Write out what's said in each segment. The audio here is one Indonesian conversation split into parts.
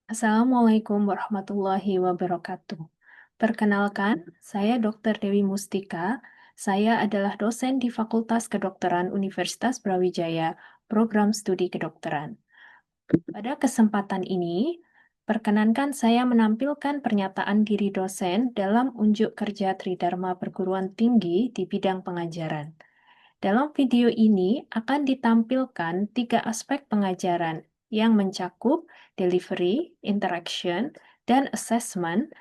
Assalamualaikum warahmatullahi wabarakatuh. Perkenalkan, saya Dr. Dewi Mustika. Saya adalah dosen di Fakultas Kedokteran Universitas Brawijaya, Program Studi Kedokteran. Pada kesempatan ini, perkenankan saya menampilkan pernyataan diri dosen dalam unjuk kerja Tridharma Perguruan Tinggi di bidang pengajaran. Dalam video ini akan ditampilkan 3 aspek pengajaran yang mencakup delivery, interaction, dan assessment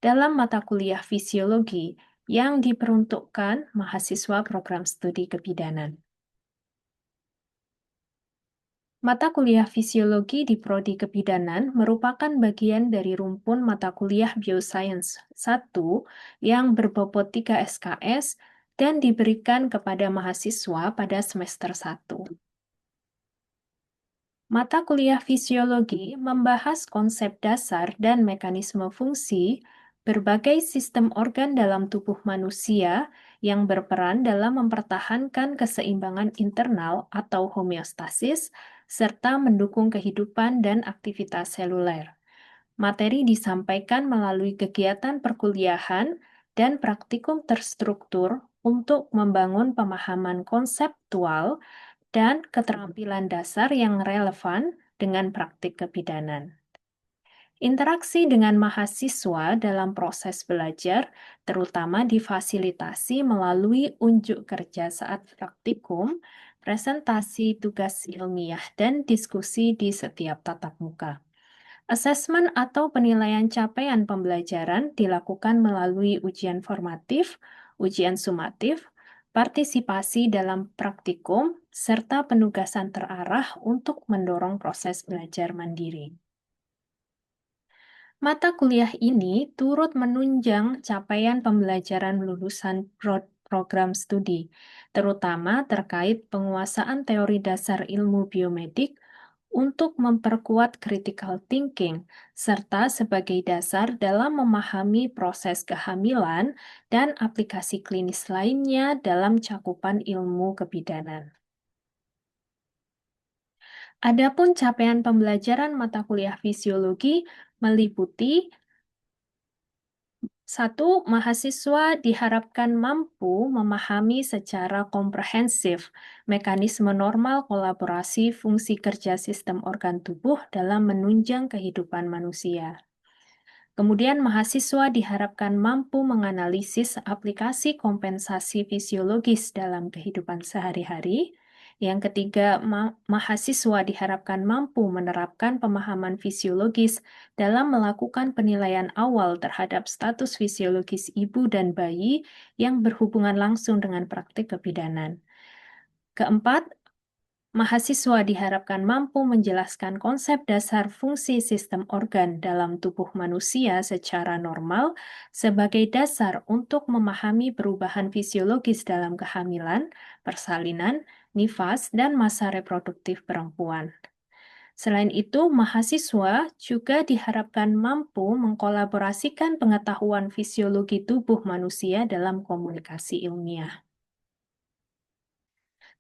dalam mata kuliah fisiologi yang diperuntukkan mahasiswa program studi kebidanan. Mata kuliah fisiologi di Prodi Kebidanan merupakan bagian dari rumpun mata kuliah Bioscience 1 yang berbobot 3 SKS dan diberikan kepada mahasiswa pada semester 1. Mata kuliah fisiologi membahas konsep dasar dan mekanisme fungsi berbagai sistem organ dalam tubuh manusia yang berperan dalam mempertahankan keseimbangan internal atau homeostasis serta mendukung kehidupan dan aktivitas seluler. Materi disampaikan melalui kegiatan perkuliahan dan praktikum terstruktur untuk membangun pemahaman konseptual dan keterampilan dasar yang relevan dengan praktik kebidanan. Interaksi dengan mahasiswa dalam proses belajar, terutama difasilitasi melalui unjuk kerja saat praktikum, presentasi tugas ilmiah, dan diskusi di setiap tatap muka. Asesmen atau penilaian capaian pembelajaran dilakukan melalui ujian formatif, ujian sumatif, partisipasi dalam praktikum, serta penugasan terarah untuk mendorong proses belajar mandiri. Mata kuliah ini turut menunjang capaian pembelajaran lulusan program studi, terutama terkait penguasaan teori dasar ilmu biomedik untuk memperkuat critical thinking, serta sebagai dasar dalam memahami proses kehamilan dan aplikasi klinis lainnya dalam cakupan ilmu kebidanan. Adapun capaian pembelajaran mata kuliah fisiologi meliputi 1. Mahasiswa diharapkan mampu memahami secara komprehensif mekanisme normal kolaborasi fungsi kerja sistem organ tubuh dalam menunjang kehidupan manusia. Kemudian mahasiswa diharapkan mampu menganalisis aplikasi kompensasi fisiologis dalam kehidupan sehari-hari. Yang ketiga, mahasiswa diharapkan mampu menerapkan pemahaman fisiologis dalam melakukan penilaian awal terhadap status fisiologis ibu dan bayi yang berhubungan langsung dengan praktik kebidanan. Keempat, mahasiswa diharapkan mampu menjelaskan konsep dasar fungsi sistem organ dalam tubuh manusia secara normal sebagai dasar untuk memahami perubahan fisiologis dalam kehamilan, persalinan, nifas, dan masa reproduktif perempuan. Selain itu, mahasiswa juga diharapkan mampu mengkolaborasikan pengetahuan fisiologi tubuh manusia dalam komunikasi ilmiah.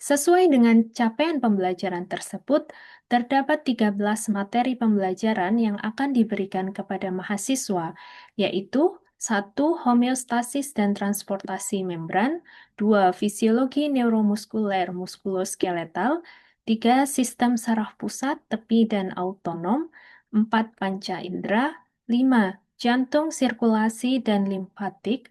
Sesuai dengan capaian pembelajaran tersebut, terdapat 13 materi pembelajaran yang akan diberikan kepada mahasiswa, yaitu 1. Homeostasis dan transportasi membran, 2. Fisiologi neuromuskuler muskuloskeletal, 3. Sistem saraf pusat, tepi, dan autonom, 4. Panca indera, 5. Jantung, sirkulasi, dan limfatik,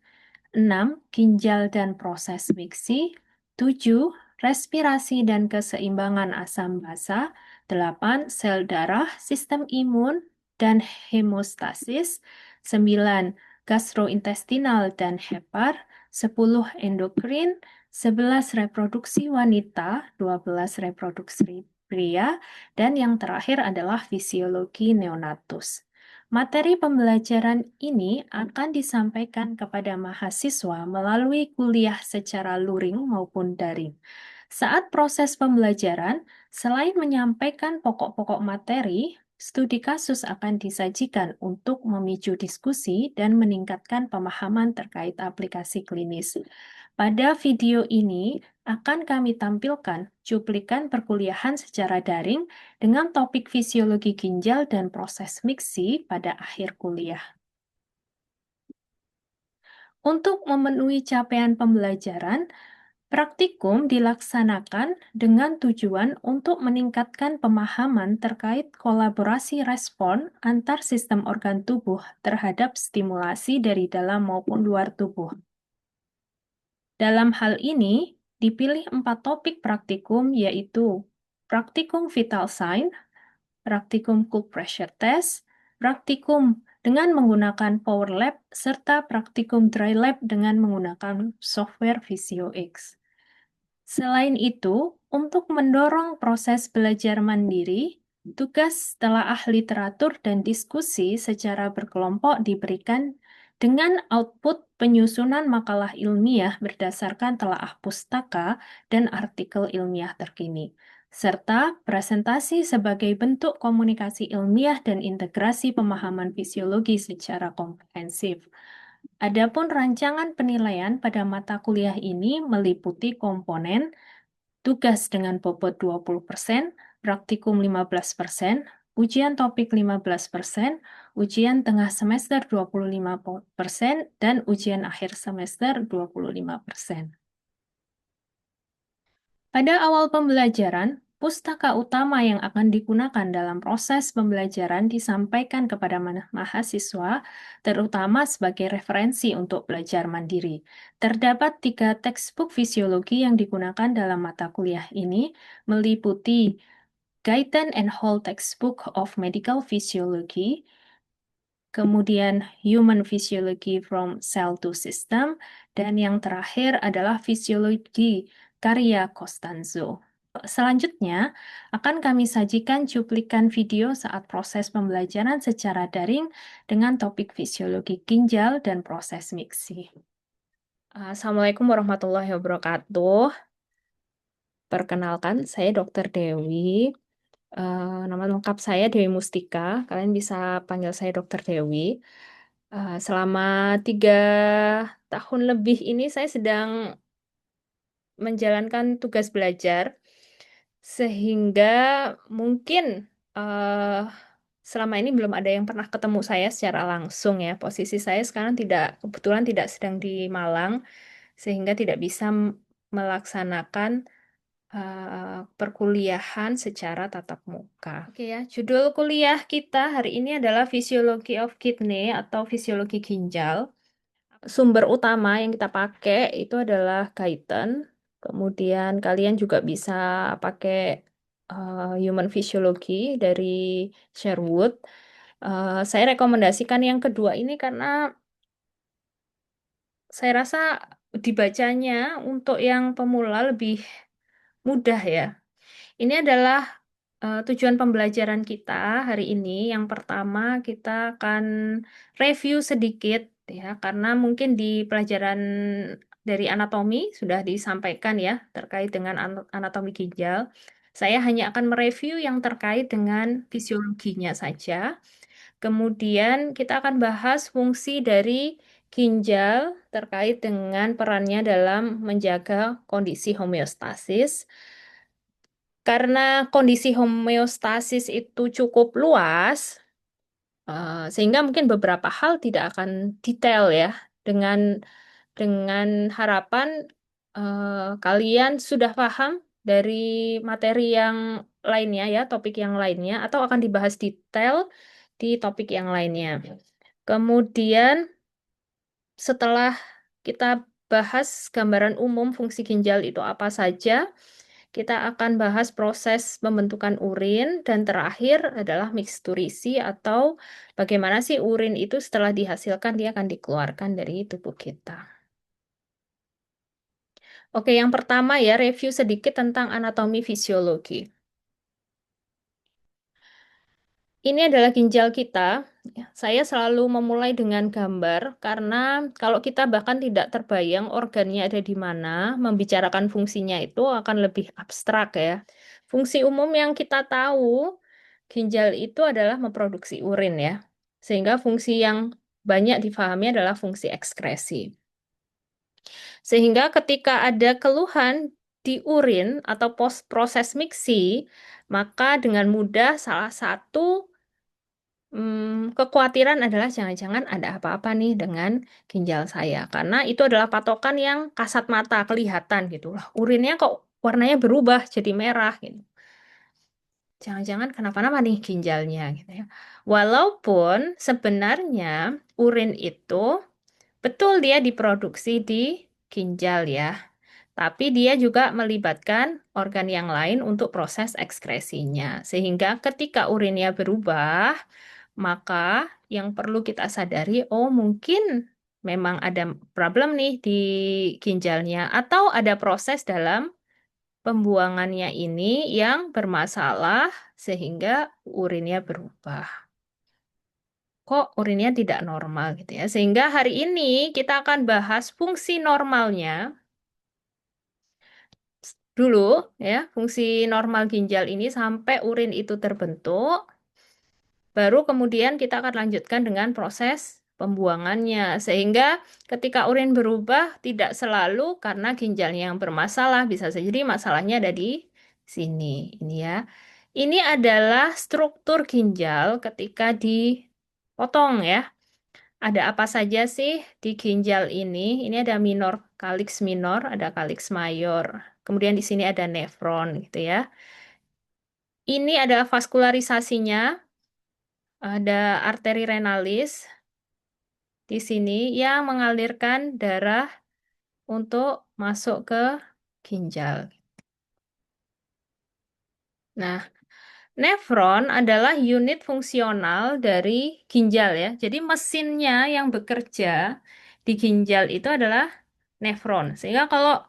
6. Ginjal dan proses miksi, 7. Respirasi dan keseimbangan asam basa, 8. Sel darah, sistem imun, dan hemostasis, 9. Gastrointestinal dan hepar, 10. Endokrin, 11. Reproduksi wanita, 12. Reproduksi pria, dan yang terakhir adalah fisiologi neonatus. Materi pembelajaran ini akan disampaikan kepada mahasiswa melalui kuliah secara luring maupun daring. Saat proses pembelajaran, selain menyampaikan pokok-pokok materi, studi kasus akan disajikan untuk memicu diskusi dan meningkatkan pemahaman terkait aplikasi klinis. Pada video ini akan kami tampilkan cuplikan perkuliahan secara daring dengan topik fisiologi ginjal dan proses miksi pada akhir kuliah. Untuk memenuhi capaian pembelajaran, praktikum dilaksanakan dengan tujuan untuk meningkatkan pemahaman terkait kolaborasi respon antar sistem organ tubuh terhadap stimulasi dari dalam maupun luar tubuh. Dalam hal ini, dipilih 4 topik praktikum yaitu praktikum vital sign, praktikum cook pressure test, praktikum dengan menggunakan Power Lab, serta praktikum Dry Lab dengan menggunakan software VisioX. Selain itu, untuk mendorong proses belajar mandiri, tugas telaah literatur dan diskusi secara berkelompok diberikan dengan output penyusunan makalah ilmiah berdasarkan telaah pustaka dan artikel ilmiah terkini, serta presentasi sebagai bentuk komunikasi ilmiah dan integrasi pemahaman fisiologi secara komprehensif. Adapun rancangan penilaian pada mata kuliah ini meliputi komponen tugas dengan bobot 20%, praktikum 15%, ujian topik 15%, ujian tengah semester 25%, dan ujian akhir semester 25%. Pada awal pembelajaran, pustaka utama yang akan digunakan dalam proses pembelajaran disampaikan kepada mahasiswa, terutama sebagai referensi untuk belajar mandiri. Terdapat 3 textbook fisiologi yang digunakan dalam mata kuliah ini, meliputi Guyton and Hall Textbook of Medical Physiology, kemudian Human Physiology from Cell to System, dan yang terakhir adalah Fisiologi karya Costanzo. Selanjutnya, akan kami sajikan cuplikan video saat proses pembelajaran secara daring dengan topik fisiologi ginjal dan proses miksi. Assalamualaikum warahmatullahi wabarakatuh. Perkenalkan, saya Dr. Dewi. Nama lengkap saya Dewi Mustika. Kalian bisa panggil saya Dr. Dewi. Selama 3 tahun lebih ini saya sedang menjalankan tugas belajar, sehingga mungkin selama ini belum ada yang pernah ketemu saya secara langsung ya. Posisi saya sekarang kebetulan tidak sedang di Malang, sehingga tidak bisa melaksanakan perkuliahan secara tatap muka. Oke ya, judul kuliah kita hari ini adalah Physiology of Kidney atau Fisiologi Ginjal. Sumber utama yang kita pakai itu adalah Guyton. Kemudian kalian juga bisa pakai Human Physiology dari Sherwood. Saya rekomendasikan yang kedua ini karena saya rasa dibacanya untuk yang pemula lebih mudah ya. Ini adalah tujuan pembelajaran kita hari ini. Yang pertama, kita akan review sedikit ya, karena mungkin di pelajaran dari anatomi sudah disampaikan ya terkait dengan anatomi ginjal. Saya hanya akan mereview yang terkait dengan fisiologinya saja. Kemudian kita akan bahas fungsi dari ginjal terkait dengan perannya dalam menjaga kondisi homeostasis. Karena kondisi homeostasis itu cukup luas, sehingga mungkin beberapa hal tidak akan detail ya. Dengan harapan kalian sudah paham dari materi yang lainnya ya, topik yang lainnya, atau akan dibahas detail di topik yang lainnya. Kemudian setelah kita bahas gambaran umum fungsi ginjal itu apa saja, kita akan bahas proses pembentukan urin, dan terakhir adalah mixturisi atau bagaimana sih urin itu setelah dihasilkan dia akan dikeluarkan dari tubuh kita. Oke, yang pertama ya, review sedikit tentang anatomi fisiologi. Ini adalah ginjal kita. Ya, saya selalu memulai dengan gambar karena kalau kita bahkan tidak terbayang organnya ada di mana, membicarakan fungsinya itu akan lebih abstrak ya. Fungsi umum yang kita tahu, ginjal itu adalah memproduksi urin ya. Sehingga fungsi yang banyak difahami adalah fungsi ekskresi. Sehingga ketika ada keluhan di urin atau proses miksi, maka dengan mudah salah satu kekhawatiran adalah jangan-jangan ada apa-apa nih dengan ginjal saya. Karena itu adalah patokan yang kasat mata, kelihatan gitu lah. Urinnya kok warnanya berubah jadi merah gitu. Jangan-jangan kenapa-napa nih ginjalnya gitu ya. Walaupun sebenarnya urin itu betul dia diproduksi di ginjal ya. Tapi dia juga melibatkan organ yang lain untuk proses ekskresinya. Sehingga ketika urinnya berubah, maka yang perlu kita sadari, oh mungkin memang ada problem nih di ginjalnya atau ada proses dalam pembuangannya ini yang bermasalah sehingga urinnya berubah. Kok urinnya tidak normal gitu ya. Sehingga hari ini kita akan bahas fungsi normalnya dulu ya, fungsi normal ginjal ini sampai urin itu terbentuk. Baru kemudian kita akan lanjutkan dengan proses pembuangannya. Sehingga ketika urin berubah tidak selalu karena ginjalnya yang bermasalah, bisa jadi masalahnya ada di sini. Ini ya. Ini adalah struktur ginjal ketika dipotong ya. Ada apa saja sih di ginjal ini? Ini ada minor, kaliks minor, ada kaliks mayor. Kemudian di sini ada nefron gitu ya. Ini adalah vaskularisasinya, ada arteri renalis di sini yang mengalirkan darah untuk masuk ke ginjal. Nah, nefron adalah unit fungsional dari ginjal ya. Jadi mesinnya yang bekerja di ginjal itu adalah nefron. Sehingga kalau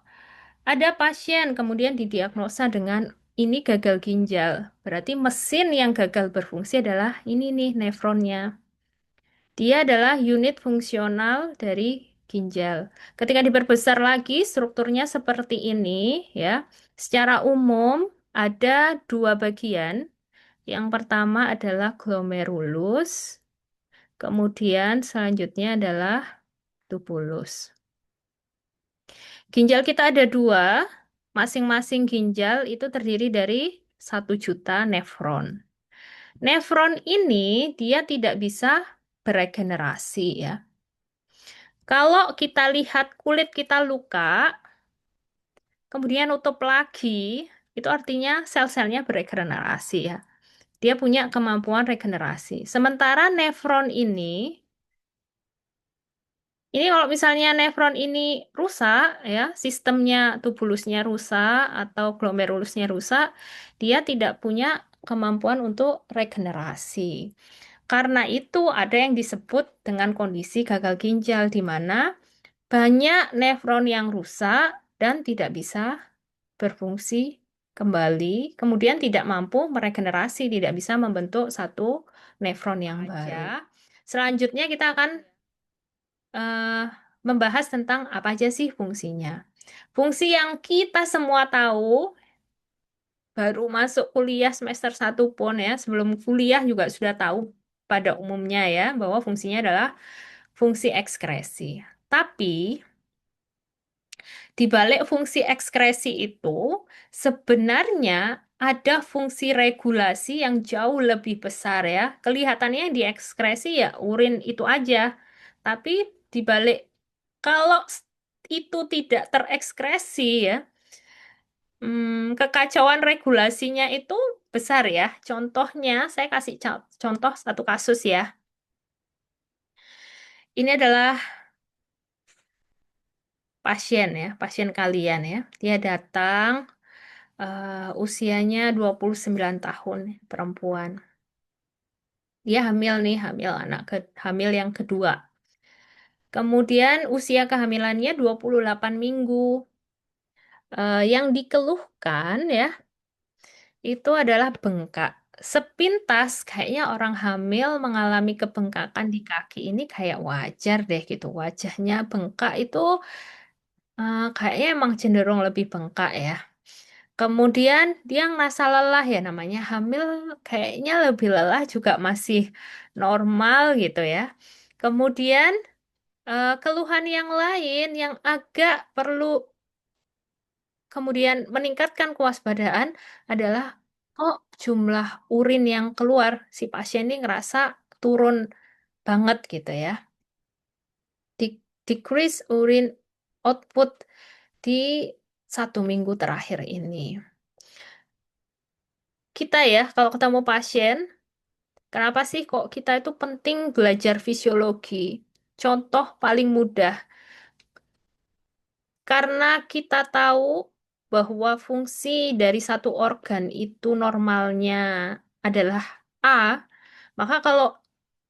ada pasien kemudian didiagnosa dengan ini gagal ginjal, berarti mesin yang gagal berfungsi adalah ini nih nefronnya. Dia adalah unit fungsional dari ginjal. Ketika diperbesar lagi, strukturnya seperti ini, ya. Secara umum ada dua bagian. Yang pertama adalah glomerulus, kemudian selanjutnya adalah tubulus. Ginjal kita ada dua, masing-masing ginjal itu terdiri dari 1 juta nefron. Nefron ini dia tidak bisa beregenerasi ya. Kalau kita lihat kulit kita luka, kemudian nutup lagi, itu artinya sel-selnya beregenerasi ya. Dia punya kemampuan regenerasi. Sementara nefron ini kalau misalnya nefron ini rusak ya, sistemnya tubulusnya rusak atau glomerulusnya rusak, dia tidak punya kemampuan untuk regenerasi. Karena itu ada yang disebut dengan kondisi gagal ginjal di mana banyak nefron yang rusak dan tidak bisa berfungsi kembali, kemudian tidak mampu meregenerasi, tidak bisa membentuk satu nefron yang baru. Selanjutnya kita akan eh, membahas tentang apa aja sih fungsinya. Fungsi yang kita semua tahu, baru masuk kuliah semester 1 pun ya, sebelum kuliah juga sudah tahu pada umumnya ya, bahwa fungsinya adalah fungsi ekskresi. Tapi di balik fungsi ekskresi itu, sebenarnya ada fungsi regulasi yang jauh lebih besar ya. Kelihatannya yang diekskresi ya urin itu aja. Tapi di balik kalau itu tidak terekskresi ya, kekacauan regulasinya itu besar ya. Contohnya, saya kasih contoh satu kasus ya. Ini adalah pasien ya, pasien kalian ya. Dia datang usianya 29 tahun, perempuan. Dia hamil nih, hamil yang kedua. Kemudian usia kehamilannya 28 minggu. Yang dikeluhkan ya, itu adalah bengkak. sepintas kayaknya orang hamil mengalami kebengkakan di kaki ini kayak wajar deh gitu. Wajahnya bengkak itu kayaknya emang cenderung lebih bengkak ya. Kemudian dia ngerasa lelah ya namanya hamil kayaknya lebih lelah juga masih normal gitu ya. Kemudian keluhan yang lain yang agak perlu kemudian meningkatkan kewaspadaan adalah kok jumlah urin yang keluar si pasien ini ngerasa turun banget gitu ya. Decrease urine output di 1 minggu terakhir ini. Kita ya kalau ketemu pasien, kenapa sih kok kita itu penting belajar fisiologi? Contoh paling mudah, karena kita tahu bahwa fungsi dari satu organ itu normalnya adalah A, maka kalau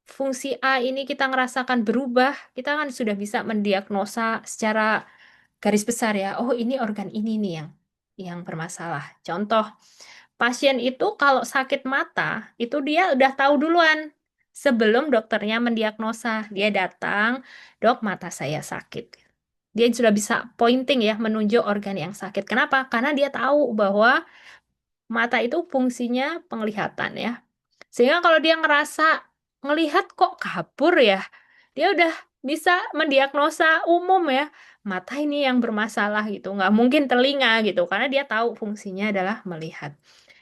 fungsi A ini kita ngerasakan berubah, kita kan sudah bisa mendiagnosa secara garis besar ya. Oh, ini organ ini nih yang bermasalah. Contoh, pasien itu kalau sakit mata, itu dia udah tahu duluan sebelum dokternya mendiagnosa. Dia datang, "Dok, mata saya sakit." Dia sudah bisa pointing ya, menunjuk organ yang sakit. Kenapa? Karena dia tahu bahwa mata itu fungsinya penglihatan ya. Sehingga kalau dia ngerasa ngelihat kok kabur ya, dia udah bisa mendiagnosa umum ya. Mata ini yang bermasalah gitu, nggak mungkin telinga gitu, karena dia tahu fungsinya adalah melihat.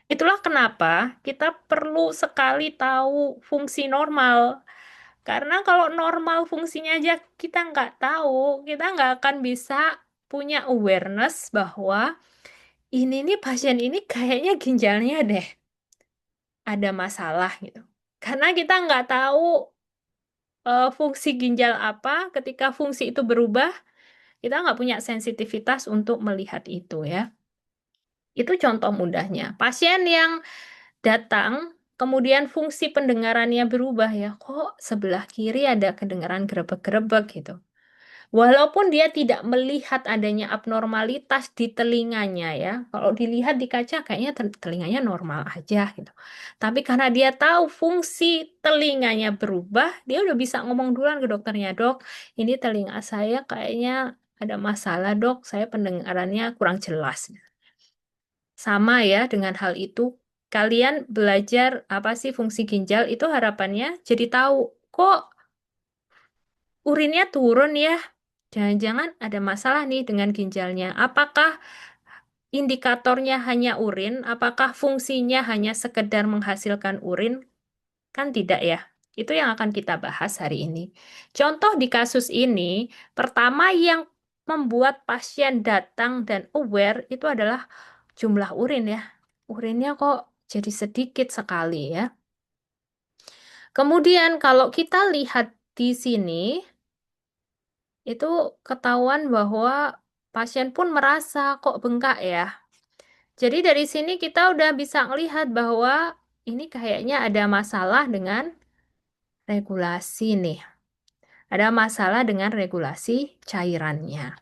Itulah kenapa kita perlu sekali tahu fungsi normal. Karena kalau normal fungsinya aja kita nggak tahu, kita nggak akan bisa punya awareness bahwa ini nih pasien ini kayaknya ginjalnya deh ada masalah gitu. Karena kita nggak tahu fungsi ginjal apa, ketika fungsi itu berubah, kita nggak punya sensitivitas untuk melihat itu ya. Itu contoh mudahnya. Pasien yang datang, kemudian fungsi pendengarannya berubah ya, kok sebelah kiri ada kedengaran grebek-grebek gitu. Walaupun dia tidak melihat adanya abnormalitas di telinganya ya, kalau dilihat di kaca kayaknya telinganya normal aja gitu. Tapi karena dia tahu fungsi telinganya berubah, dia udah bisa ngomong duluan ke dokternya, "Dok, ini telinga saya kayaknya ada masalah, Dok. Saya pendengarannya kurang jelas." Sama ya dengan hal itu, kalian belajar apa sih fungsi ginjal itu harapannya jadi tahu kok urinnya turun ya. Jangan-jangan ada masalah nih dengan ginjalnya. Apakah indikatornya hanya urin? Apakah fungsinya hanya sekedar menghasilkan urin? Kan tidak ya. Itu yang akan kita bahas hari ini. Contoh di kasus ini, pertama yang membuat pasien datang dan aware itu adalah jumlah urin ya. Urinnya kok jadi sedikit sekali ya. Kemudian kalau kita lihat di sini, itu ketahuan bahwa pasien pun merasa kok bengkak ya. Jadi dari sini kita udah bisa melihat bahwa ini kayaknya ada masalah dengan regulasi nih. Ada masalah dengan regulasi cairannya.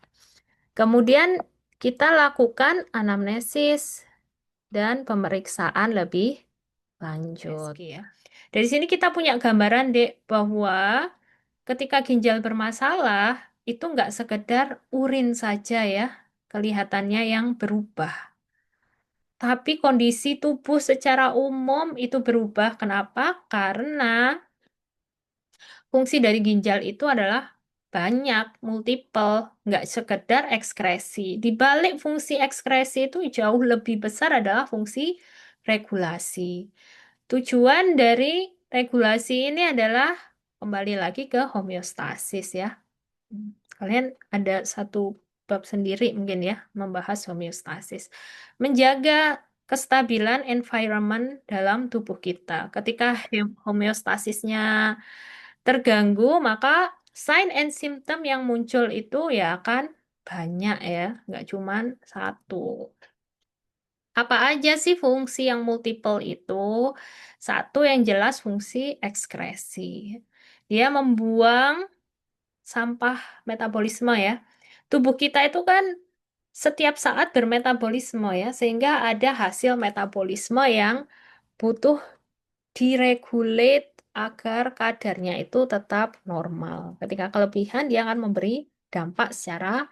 Kemudian kita lakukan anamnesis dan pemeriksaan lebih lanjut. USG ya. Dari sini kita punya gambaran, Dek, bahwa ketika ginjal bermasalah, itu nggak sekedar urin saja ya, kelihatannya yang berubah. Tapi kondisi tubuh secara umum itu berubah. Kenapa? Karena fungsi dari ginjal itu adalah banyak, multiple, nggak sekedar ekskresi. Di balik fungsi ekskresi itu jauh lebih besar adalah fungsi regulasi. Tujuan dari regulasi ini adalah kembali lagi ke homeostasis ya. Kalian ada satu bab sendiri mungkin ya membahas homeostasis. Menjaga kestabilan environment dalam tubuh kita. Ketika homeostasisnya terganggu, maka sign and symptom yang muncul itu ya akan banyak ya, nggak cuman satu. Apa aja sih fungsi yang multiple itu? Satu yang jelas fungsi ekskresi. Dia membuang sampah metabolisme ya. Tubuh kita itu kan setiap saat bermetabolisme ya, sehingga ada hasil metabolisme yang butuh diregulate agar kadarnya itu tetap normal. Ketika kelebihan, dia akan memberi dampak secara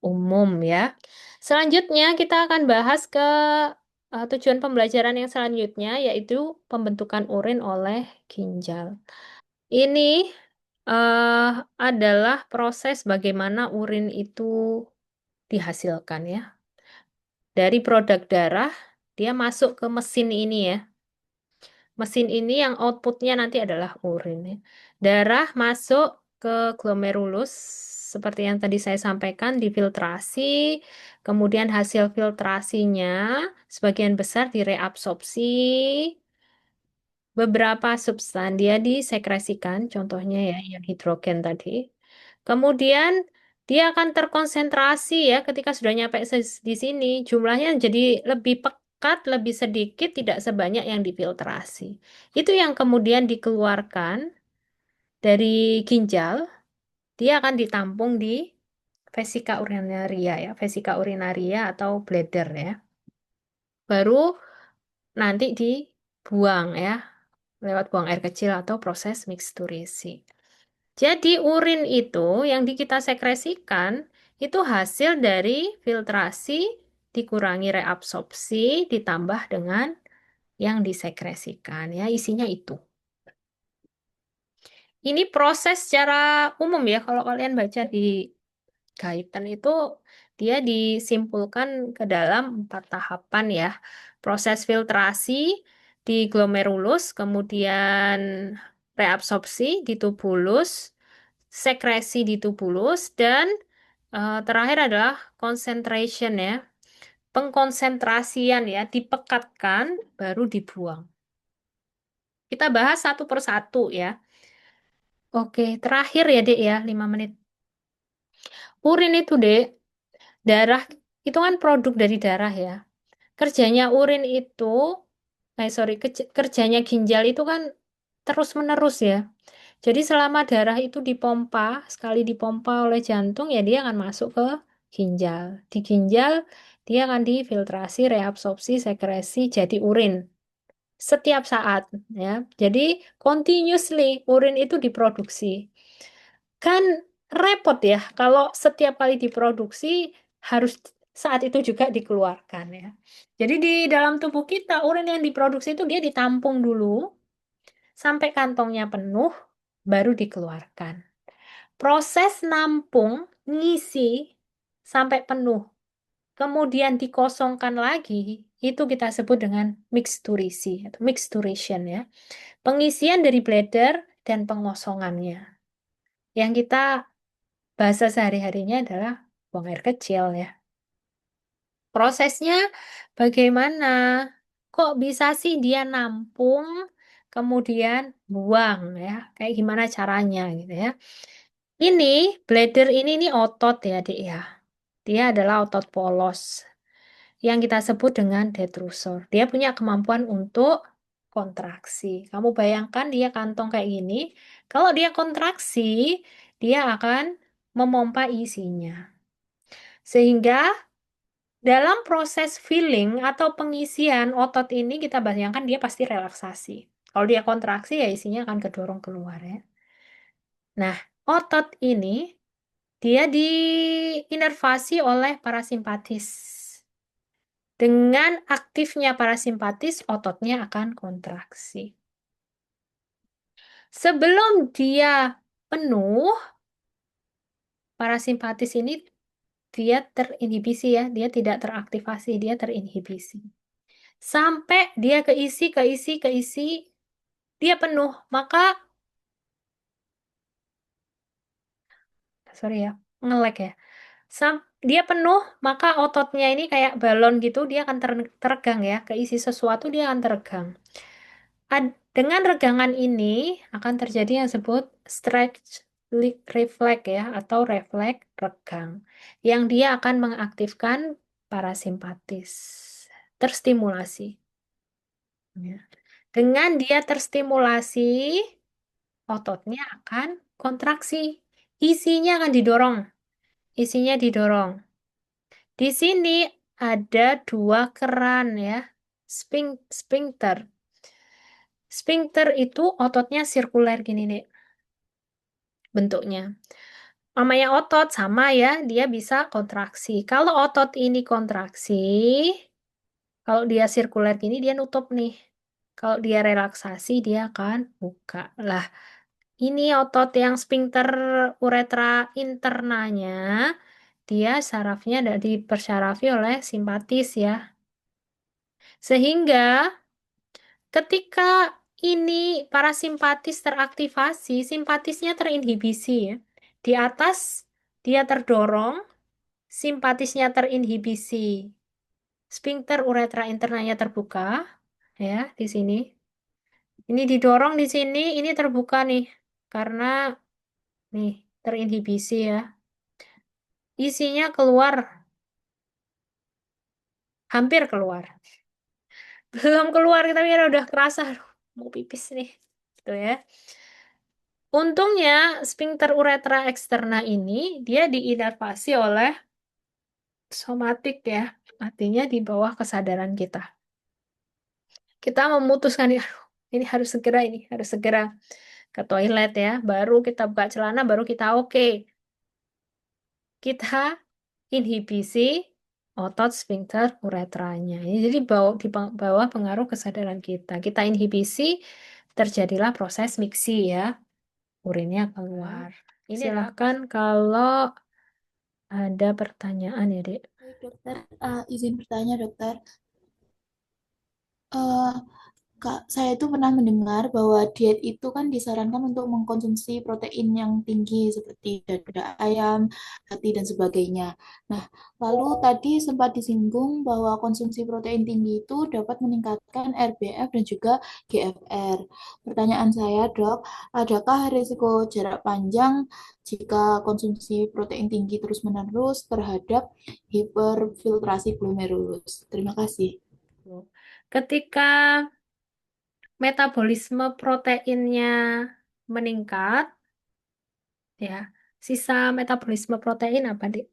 umum ya. Selanjutnya kita akan bahas ke tujuan pembelajaran yang selanjutnya, yaitu pembentukan urin oleh ginjal. Ini eh, adalah proses bagaimana urin itu dihasilkan ya. Dari produk darah, dia masuk ke mesin ini ya. Mesin ini yang outputnya nanti adalah urin ya. Darah masuk ke glomerulus, seperti yang tadi saya sampaikan, difiltrasi, kemudian hasil filtrasinya sebagian besar direabsorpsi, beberapa substan dia disekresikan, contohnya ya yang hidrogen tadi. Kemudian dia akan terkonsentrasi ya ketika sudah nyampe di sini. Jumlahnya jadi lebih pekat, lebih sedikit, tidak sebanyak yang difiltrasi. Itu yang kemudian dikeluarkan dari ginjal, dia akan ditampung di vesika urinaria ya, vesika urinaria atau bladder ya. Baru nanti dibuang ya, lewat buang air kecil atau proses miksturasi. Jadi urin itu yang kita sekresikan itu hasil dari filtrasi dikurangi reabsorpsi ditambah dengan yang disekresikan ya isinya itu. Ini proses secara umum ya kalau kalian baca di Guyton itu dia disimpulkan ke dalam 4 tahapan ya. Proses filtrasi di glomerulus, kemudian reabsorpsi di tubulus, sekresi di tubulus, dan terakhir adalah concentration ya. Pengkonsentrasian ya, dipekatkan baru dibuang. Kita bahas satu persatu ya. Oke, terakhir ya Dek ya, 5 menit. Urin itu Dek, darah itu kan produk dari darah ya. Kerjanya urin itu, sorry, kerjanya ginjal itu kan terus-menerus ya. Jadi selama darah itu dipompa, sekali dipompa oleh jantung ya dia akan masuk ke ginjal. Di ginjal dia akan difiltrasi, reabsorpsi, sekresi jadi urin setiap saat ya. Jadi continuously urin itu diproduksi. Kan repot ya kalau setiap kali diproduksi harus saat itu juga dikeluarkan ya. Jadi di dalam tubuh kita urin yang diproduksi itu dia ditampung dulu sampai kantongnya penuh baru dikeluarkan. Proses nampung ngisi sampai penuh kemudian dikosongkan lagi itu kita sebut dengan mixturisi atau mixturation ya. Pengisian dari bladder dan pengosongannya. Yang kita bahasa sehari-harinya adalah buang air kecil ya. Prosesnya bagaimana? Kok bisa sih dia nampung kemudian buang ya? Kayak gimana caranya gitu ya? Ini bladder ini nih otot ya, Dik ya. Dia adalah otot polos yang kita sebut dengan detrusor. Dia punya kemampuan untuk kontraksi. Kamu bayangkan dia kantong kayak gini. Kalau dia kontraksi, dia akan memompa isinya. Sehingga dalam proses filling atau pengisian otot ini kita bayangkan dia pasti relaksasi. Kalau dia kontraksi ya isinya akan kedorong keluar ya. Nah, otot ini dia diinervasi oleh parasimpatis. Dengan aktifnya parasimpatis, ototnya akan kontraksi. Sebelum dia penuh, parasimpatis ini dia terinhibisi ya, dia tidak teraktivasi, dia terinhibisi. Sampai dia keisi, dia penuh. Maka, sorry ya, ngelek ya. Dia penuh, maka ototnya ini kayak balon gitu, dia akan teregang ya. Keisi sesuatu, dia akan teregang. Dengan regangan ini akan terjadi yang disebut stretch reflex ya, atau refleks regang. Yang dia akan mengaktifkan parasimpatis. Terstimulasi. Ya. Dengan dia terstimulasi, ototnya akan kontraksi. Isinya akan didorong. Isinya didorong. Di sini ada 2 keran ya, sphincter. Sphincter itu ototnya sirkuler gini nih bentuknya. Namanya otot sama ya, dia bisa kontraksi. Kalau otot ini kontraksi, kalau dia sirkuler gini dia nutup nih. Kalau dia relaksasi dia akan buka. Lah, ini otot yang sphincter uretra internanya, dia sarafnya dipersyarafi oleh simpatis ya. Sehingga ketika ini parasimpatis teraktivasi, simpatisnya terinhibisi ya. Di atas dia terdorong, simpatisnya terinhibisi. Sphincter uretra internanya terbuka ya di sini. Ini didorong di sini, ini terbuka nih. Karena nih terinhibisi ya. Isinya keluar, hampir keluar. Belum keluar tapi udah kerasa aduh, mau pipis nih. Gitu ya. Untungnya sphincter uretra eksterna ini dia diinervasi oleh somatik ya. Artinya di bawah kesadaran kita. Kita memutuskan aduh, ini harus segera ke toilet ya. Baru kita buka celana, baru kita oke. Kita inhibisi otot sphincter uretranya. Ini jadi di bawah pengaruh kesadaran kita. Kita inhibisi, terjadilah proses miksi ya. Urinnya keluar. Silahkan kalau ada pertanyaan ya, Dek. Baik, dokter. Izin bertanya, dokter. Eh, Kak, saya itu pernah mendengar bahwa diet itu kan disarankan untuk mengkonsumsi protein yang tinggi seperti dada ayam, hati, dan sebagainya. Nah, lalu tadi sempat disinggung bahwa konsumsi protein tinggi itu dapat meningkatkan RBF dan juga GFR. Pertanyaan saya, dok, adakah risiko jarak panjang jika konsumsi protein tinggi terus-menerus terhadap hiperfiltrasi glomerulus? Terima kasih. Ketika metabolisme proteinnya meningkat, ya, sisa metabolisme protein apa, Dik?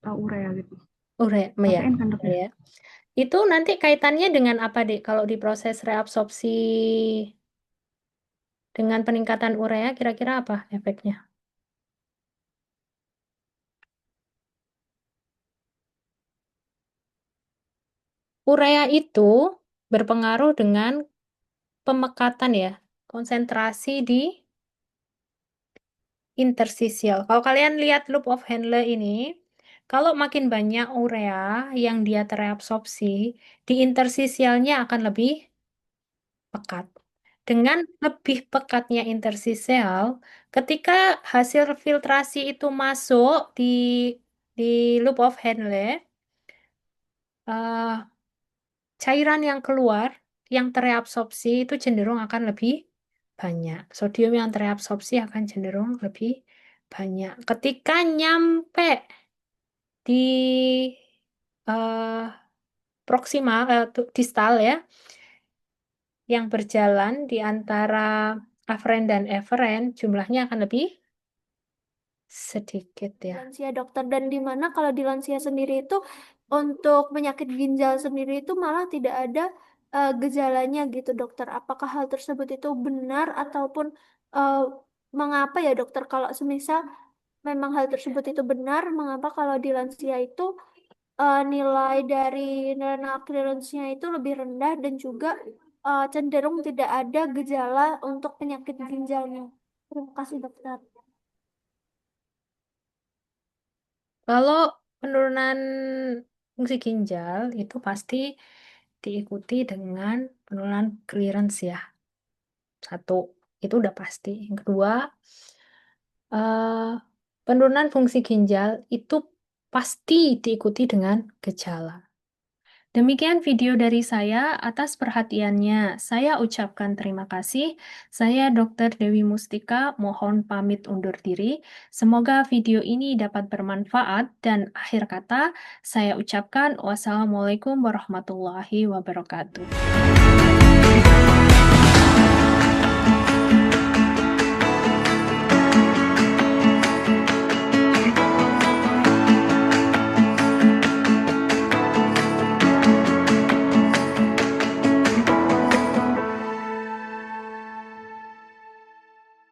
Urea gitu. Urea, ya, Protein kan dok ya? ya. Itu nanti kaitannya dengan apa, Dik? Kalau di proses reabsorpsi dengan peningkatan urea, kira-kira apa efeknya? Urea itu berpengaruh dengan pemekatan ya, konsentrasi di interstisial. Kalau kalian lihat loop of Henle ini, kalau makin banyak urea yang dia tereabsorpsi, di interstisialnya akan lebih pekat. Dengan lebih pekatnya interstisial, ketika hasil filtrasi itu masuk di loop of Henle, eh, cairan yang keluar, yang tereabsorpsi itu cenderung akan lebih banyak. Sodium yang tereabsorpsi akan cenderung lebih banyak. Ketika nyampe di eh, proksimal, distal ya, yang berjalan di antara aferen dan eferen, jumlahnya akan lebih sedikit ya. Lansia dokter, dan di mana kalau di lansia sendiri itu untuk penyakit ginjal sendiri itu malah tidak ada gejalanya gitu dokter. Apakah hal tersebut itu benar ataupun eh, mengapa ya dokter kalau semisal memang hal tersebut itu benar, mengapa kalau di lansia itu nilai dari renal clearance-nya itu lebih rendah dan juga cenderung tidak ada gejala untuk penyakit ginjalnya. Terima kasih dokter. Kalau penurunan fungsi ginjal itu pasti diikuti dengan penurunan clearance ya. Satu, itu udah pasti. Yang kedua, eh, penurunan fungsi ginjal itu pasti diikuti dengan gejala. Demikian video dari saya atas perhatiannya. Saya ucapkan terima kasih. Saya Dr. Dewi Mustika, mohon pamit undur diri. Semoga video ini dapat bermanfaat dan akhir kata saya ucapkan wassalamualaikum warahmatullahi wabarakatuh.